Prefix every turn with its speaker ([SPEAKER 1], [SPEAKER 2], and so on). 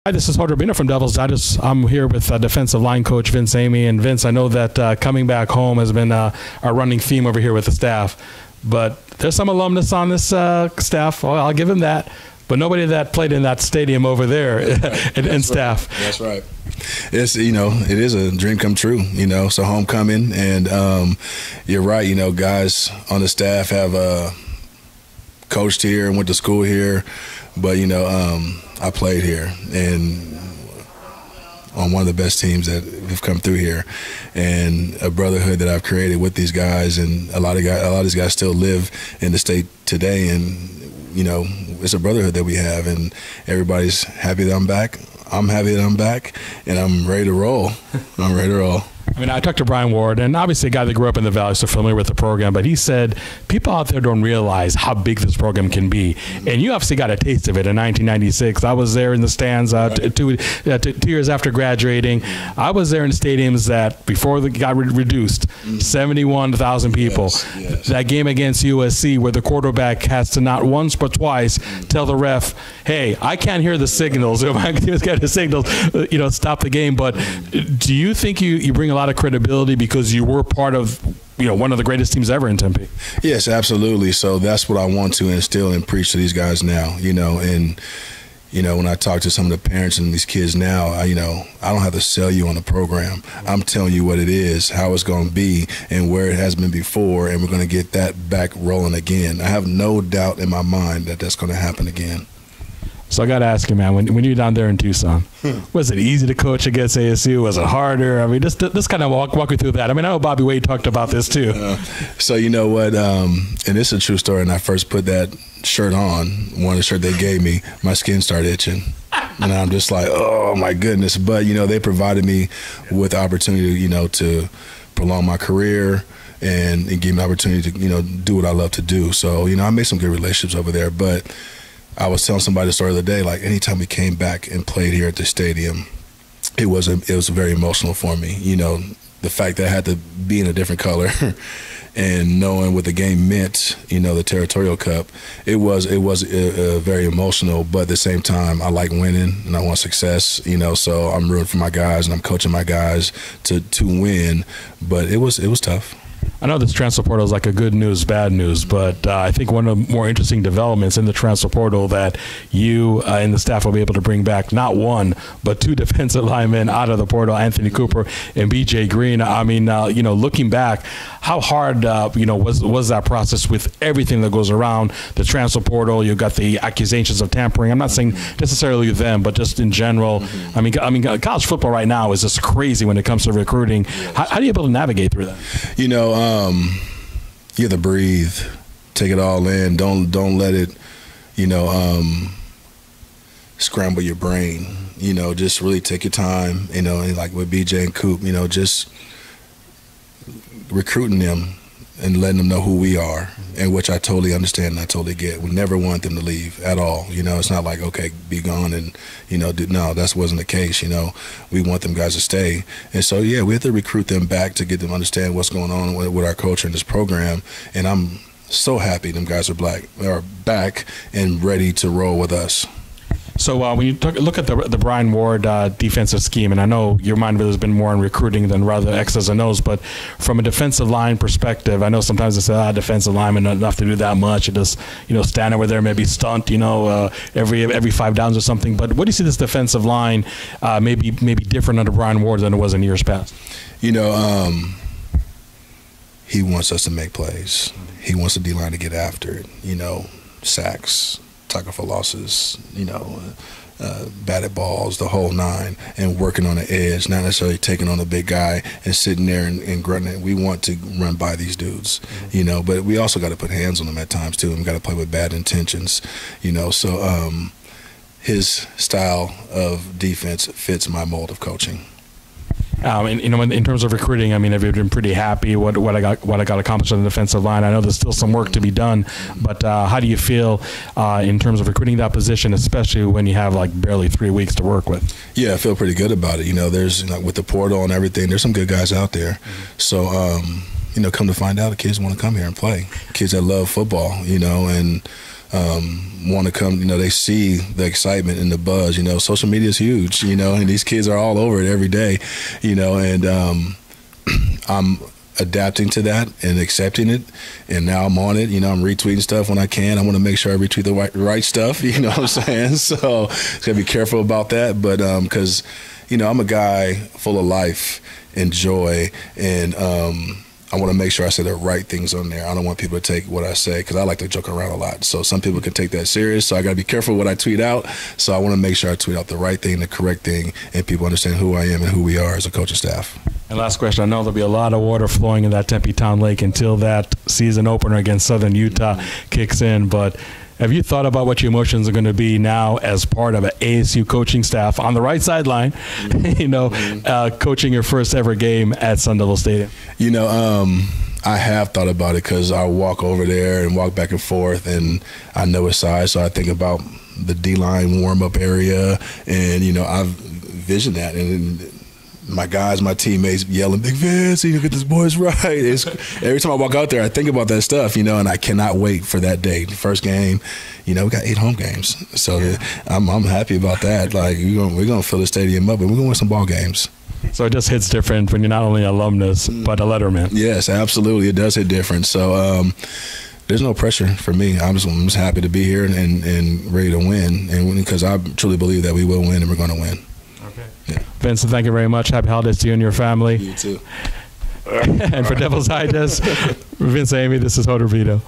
[SPEAKER 1] Hi, this is Jorge Rubino from Devil's Digest. I'm here with defensive line coach Vince Amey. And Vince, I know that coming back home has been our running theme over here with the staff. But there's some alumnus on this staff. Well, I'll give him that. But nobody that played in that stadium over there and staff.
[SPEAKER 2] Right. That's right. It's, it is a dream come true, it's a homecoming. And you're right, guys on the staff have coached here and went to school here. But, I played here and on one of the best teams that have come through here, and a brotherhood that I've created with these guys, and a lot of these guys still live in the state today, and it's a brotherhood that we have, and everybody's happy that I'm back. I'm happy that I'm back, and I'm ready to roll. I'm ready to roll.
[SPEAKER 1] I mean, I talked to Brian Ward, and obviously a guy that grew up in the Valley, so familiar with the program, but he said people out there don't realize how big this program can be. And you obviously got a taste of it in 1996. I was there in the stands two years after graduating. I was there in stadiums that, before they got reduced, 71,000 people. Yes. That game against USC where the quarterback has to not once but twice tell the ref, hey, I can't hear the signals. If I just get the signals, stop the game. But do you think you bring a lot of credibility because you were part of one of the greatest teams ever in Tempe?
[SPEAKER 2] Yes, absolutely. So that's what I want to instill and preach to these guys now, and when I talk to some of the parents and these kids now, I don't have to sell you on the program. I'm telling you what it is, how it's going to be, and where it has been before, and we're going to get that back rolling again. I have no doubt in my mind that that's going to happen again.
[SPEAKER 1] So I got to ask you, man, when you're down there in Tucson, was it easy to coach against ASU? Was it harder? I mean, just kind of walk me through that. I mean, I know Bobby Wade talked about this too.
[SPEAKER 2] So you know what, and it's a true story, and I first put that shirt on, one of the shirts they gave me, my skin started itching. And I'm just like, oh, my goodness. But, they provided me with the opportunity, to prolong my career and give me the opportunity to, do what I love to do. So, I made some good relationships over there, but I was telling somebody the story the other day, like anytime we came back and played here at the stadium, it was very emotional for me. The fact that I had to be in a different color and knowing what the game meant, the Territorial Cup, it was very emotional. But at the same time, I like winning and I want success. So I'm rooting for my guys and I'm coaching my guys to win. But it was tough.
[SPEAKER 1] I know this transfer portal is like a good news, bad news, but I think one of the more interesting developments in the transfer portal that you and the staff will be able to bring back not one, but two defensive linemen out of the portal, Anthony Cooper and B.J. Green. I mean, looking back, how hard, was that process with everything that goes around the transfer portal? You got the accusations of tampering. I'm not saying necessarily them, but just in general. I mean, college football right now is just crazy when it comes to recruiting. How do you able to navigate through that?
[SPEAKER 2] You have to breathe, take it all in. Don't let it, scramble your brain. Just really take your time. And like with BJ and Coop, just recruiting them and letting them know who we are, and which I totally understand and I totally get. We never want them to leave at all. It's not like, okay, be gone and, no, that wasn't the case. We want them guys to stay. And so, yeah, we have to recruit them back to get them to understand what's going on with our culture in this program. And I'm so happy them guys are back and ready to roll with us.
[SPEAKER 1] So when you look at the Brian Ward defensive scheme, and I know your mind really has been more on recruiting than rather X's and O's, but from a defensive line perspective, I know sometimes they say, defensive linemen don't have to do that much. You just, stand over there, maybe stunt, every 5 downs or something. But what do you see this defensive line maybe different under Brian Ward than it was in years past?
[SPEAKER 2] He wants us to make plays. He wants the D-line to get after it, sacks, tackle for losses, batted balls, the whole nine, and working on the edge, not necessarily taking on the big guy and sitting there and grunting. We want to run by these dudes, but we also got to put hands on them at times too, and we got to play with bad intentions, so his style of defense fits my mold of coaching.
[SPEAKER 1] In terms of recruiting, I mean, I've been pretty happy what I got accomplished on the defensive line. I know there's still some work to be done, but how do you feel in terms of recruiting that position, especially when you have like barely 3 weeks to work with?
[SPEAKER 2] Yeah, I feel pretty good about it. There's with the portal and everything, there's some good guys out there. So come to find out, the kids want to come here and play. Kids that love football, and want to come. You know, they see the excitement and the buzz. You know, social media is huge. You know, and these kids are all over it every day. You know, and I'm adapting to that and accepting it, and now I'm on it. You know, I'm retweeting stuff when I can. I want to make sure I retweet the right stuff. You know what I'm saying? So gotta be careful about that. But because you know, I'm a guy full of life and joy, and I want to make sure I say the right things on there. I don't want people to take what I say, because I like to joke around a lot. So some people can take that serious. So I got to be careful what I tweet out. So I want to make sure I tweet out the right thing, the correct thing, and people understand who I am and who we are as a coaching staff.
[SPEAKER 1] And last question, I know there'll be a lot of water flowing in that Tempe Town Lake until that season opener against Southern Utah kicks in, but have you thought about what your emotions are going to be now as part of an ASU coaching staff on the right sideline, you know, coaching your first ever game at Sun Devil Stadium? You know,
[SPEAKER 2] I have thought about it, because I walk over there and walk back and forth, and I know his size, so I think about the D-line warm-up area, and, you know, I've visioned that, and my guys, my teammates yelling, "Big Vince, you get this boys right." It's, every time I walk out there, I think about that stuff, you know, and I cannot wait for that day. The first game, you know, we got 8 home games, so I'm happy about that. Like, we're gonna fill the stadium up, and we're gonna win some ball games.
[SPEAKER 1] So it just hits different when you're not only an alumnus but a letterman.
[SPEAKER 2] Yes, absolutely, it does hit different. So there's no pressure for me. I'm just happy to be here and ready to win, and because I truly believe that we will win and we're going to win.
[SPEAKER 1] Yeah. Vincent, thank you very much. Happy holidays to you and your family.
[SPEAKER 2] You too.
[SPEAKER 1] And for Devil's Digest, Vince Amey, this is Hoder Vito.